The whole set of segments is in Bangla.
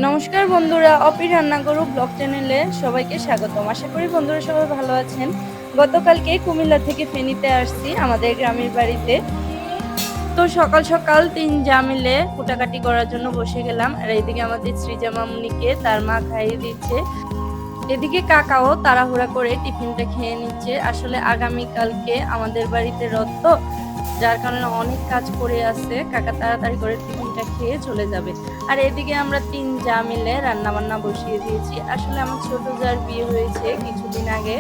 নমস্কার বন্ধুরা, অপি রান্নাঘর ব্লগ চ্যানেলে সবাইকে স্বাগতম। আশা করি বন্ধুরা সবাই ভালো আছেন। গতকালকে কুমিল্লা থেকে ফেনীতে আসছি আমাদের গ্রামের বাড়িতে। তো সকাল সকাল 3 জা মিলে কুটাকাটি করার জন্য বসে গেলাম। আর এইদিকে আমাদের সৃজা মামুনিকে তার মা খাইয়ে দিচ্ছে। এদিকে কাকাও তাড়াহুড়া করে টিফিনটা খেয়ে নিচ্ছে। আসলে আগামীকালকে আমাদের বাড়িতে রথ, তো যার কারণে অনেক কাজ করে আছে। কাকা তাড়াতাড়ি করে টিফিনটা খেয়ে চলে যাবে। আর এদিকে আমরা 3 জা মিলে রান্না বান্না বসিয়ে দিয়েছি। আসলে আমার ছোট জার বিয়ে হয়েছে কিছুদিন আগে,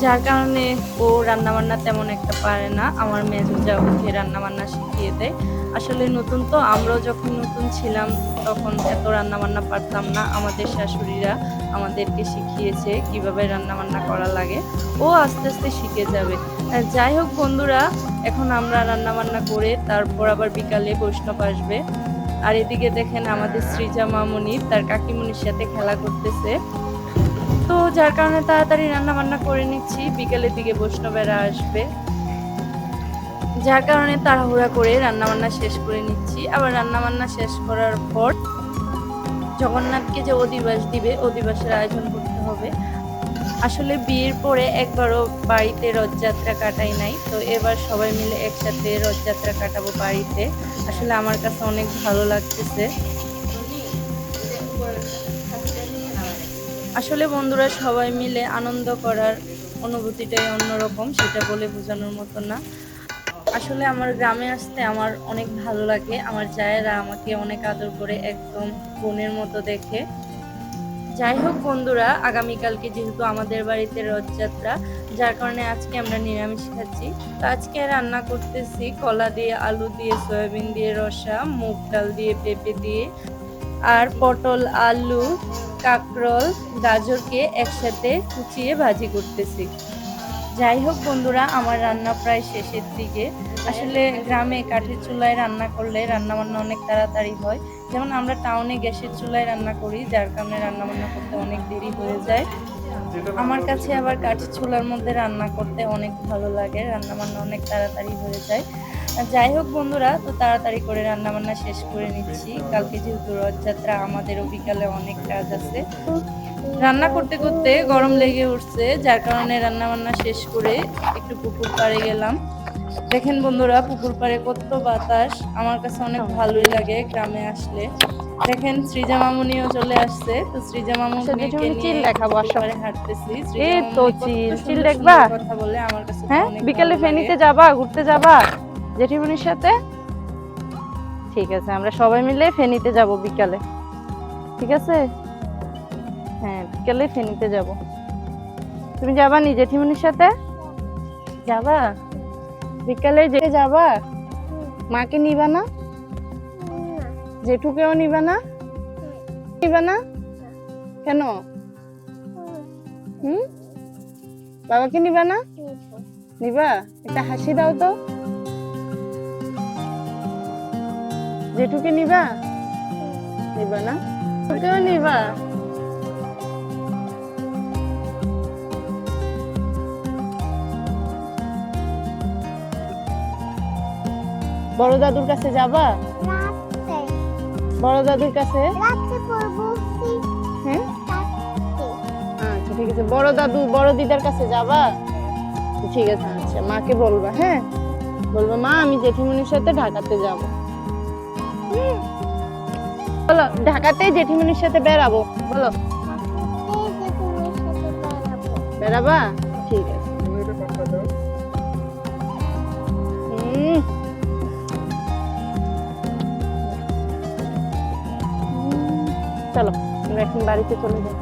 যার কারণে ও রান্নাবান্না তেমন একটা পারে না। আমার মেজো যা ওকে রান্নাবান্না শিখিয়ে দেয়। আসলে নতুন তো, আমরাও যখন নতুন ছিলাম তখন এত রান্নাবান্না পারতাম না। আমাদের শাশুড়িরা আমাদেরকে শিখিয়েছে কিভাবে রান্নাবান্না করা লাগে। ও আস্তে আস্তে শিখে যাবে। যাই হোক বন্ধুরা, এখন আমরা রান্নাবান্না করে তারপর আবার বিকালে বৈষ্ণব আসবে। আর এদিকে দেখেন আমাদের সৃজা মামুনি তার কাকিমুনির সাথে খেলা করতেছে। তো যার কারণে তাড়াতাড়ি রান্না বান্না করে নিচ্ছি, বিকেলের দিকে বৈষ্ণবেরা আসবে, যার কারণে তাড়াহুড়া করে রান্না বান্না শেষ করে নিচ্ছি। আবার রান্না বান্না শেষ করার পর জগন্নাথকে যে অধিবাস দিবে, অধিবাসের আয়োজন করতে হবে। আসলে বিয়ের পরে একবারও বাড়িতে রথযাত্রা কাটাই নাই, তো এবার সবাই মিলে একসাথে রথযাত্রা কাটাবো বাড়িতে। আসলে আমার কাছে অনেক ভালো লাগতেছে। আসলে বন্ধুরা সবাই মিলে আনন্দ করার অনুভূতিটাই অন্যরকম, সেটা বলে বোঝানোর মতো না। আসলে আমার গ্রামে আসতে আমার অনেক ভালো লাগে। আমার জায়েরা আমাকে অনেক আদর করে, একদম বোনের মতো দেখে। যাই হোক বন্ধুরা, আগামীকালকে যেহেতু আমাদের বাড়িতে রথযাত্রা, যার কারণে আজকে আমরা নিরামিষ খাচ্ছি। তো আজকে রান্না করতেছি কলা দিয়ে, আলু দিয়ে, সয়াবিন দিয়ে রসা, মুগ ডাল দিয়ে, পেঁপে দিয়ে, আর পটল, আলু, কাঁকরোল, গাজরকে একসাথে কুচিয়ে ভাজি করতেছি। যাই হোক বন্ধুরা, আমার রান্না প্রায় শেষের দিকে। আসলে গ্রামে কাঠের চুলায় রান্না করলে রান্নাবান্না অনেক তাড়াতাড়ি হয়। যেমন আমরা টাউনে গ্যাসের চুলায় রান্না করি, যার কারণে রান্নাবান্না করতে অনেক দেরি হয়ে যায়। আমার কাছে আবার কাঠের চুলার মধ্যে রান্না করতে অনেক ভালো লাগে, রান্নাবান্না অনেক তাড়াতাড়ি হয়ে যায়। যাই হোক বন্ধুরা, তো তাড়াতাড়ি করে রান্নাবান্না শেষ করে নিচ্ছি। কালকে যেহেতু রথযাত্রা, আমাদেরও বিকালে অনেক কাজ আছে। রান্না করতে করতে গরম লেগে উঠছে, যার কারণে রান্নাবান্না শেষ করে একটু পুকুর পাড়ে গেলাম। দেখেন বন্ধুরা, পুকুর পাড়ে কত বাতাস, আমার কাছে অনেক ভালোই লাগে গ্রামে আসলে। দেখেন সৃজা মামুনিও চলে আসছে। তো সৃজা মামুনিকে নিয়ে পুকুরে হাঁটতেছি। এই তো চিল দেখবা, কথা বলে আমার কাছে হ্যাঁ বিকালে ফেনীতে যাবা, ঘুরতে যাবা জেঠিমনির সাথে? ঠিক আছে, আমরা সবাই মিলে ফেনীতে যাব বিকালে। ঠিক আছে, হ্যাঁ বিকালে ফেনীতে যাব। তুমি যাবা নি জেঠিমনির সাথে? যাবা বিকালে, যে যাবা? মাকে নিবা না? জেঠুকেও নিবা না? নিবা না কেন? বাবাকে নিবা না? নিবা? একটা হাসি দাও তো। জেঠুকে নিবা? নিবা না? তোকেও নিবা? বড় দাদুর কাছে যাবা? বড় দাদুর কাছে? হ্যাঁ আচ্ছা ঠিক আছে। বড় দাদু, বড় দিদার কাছে যাবা? ঠিক আছে, আচ্ছা মাকে বলবা, হ্যাঁ বলবা মা আমি জেঠিমনির সাথে ঢাকাতে যাব। বলো ঢাকাতে জেঠিমনির সাথে বেড়াবো, বলো বেড়াবা? ঠিক আছে। চলো আমরা এখন বাড়িতে চলে যাই।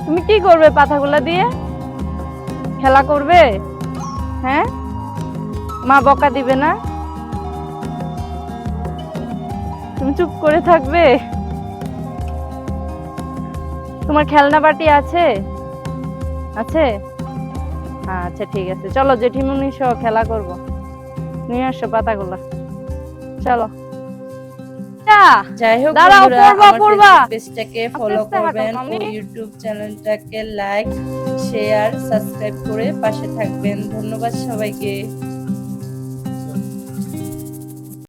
তুমি কি করবে পাতাগুলা দিয়ে? খেলা করবে? হ্যাঁ, মা বকা দিবে না? তুমি চুপ করে থাকবে? তোমার খেলনা বাটি আছে? আছে? আচ্ছা ঠিক আছে, চলো জেঠিমনি সহ খেলা করব। নিয়ে আসো পাতাগুলা। চলো যাই হোক দাঁড়াও, বন্ধুরা, পড়বা, আমার পড়বা। ফেসবুক পেজটাকে ফলো আস্তে আস্তে হাঁটো, করবেন ও মাম্মি। ইউটিউব চ্যানেলটাকে লাইক শেয়ার সাবস্ক্রাইব করে পাশে থাকবেন। ধন্যবাদ সবাইকে।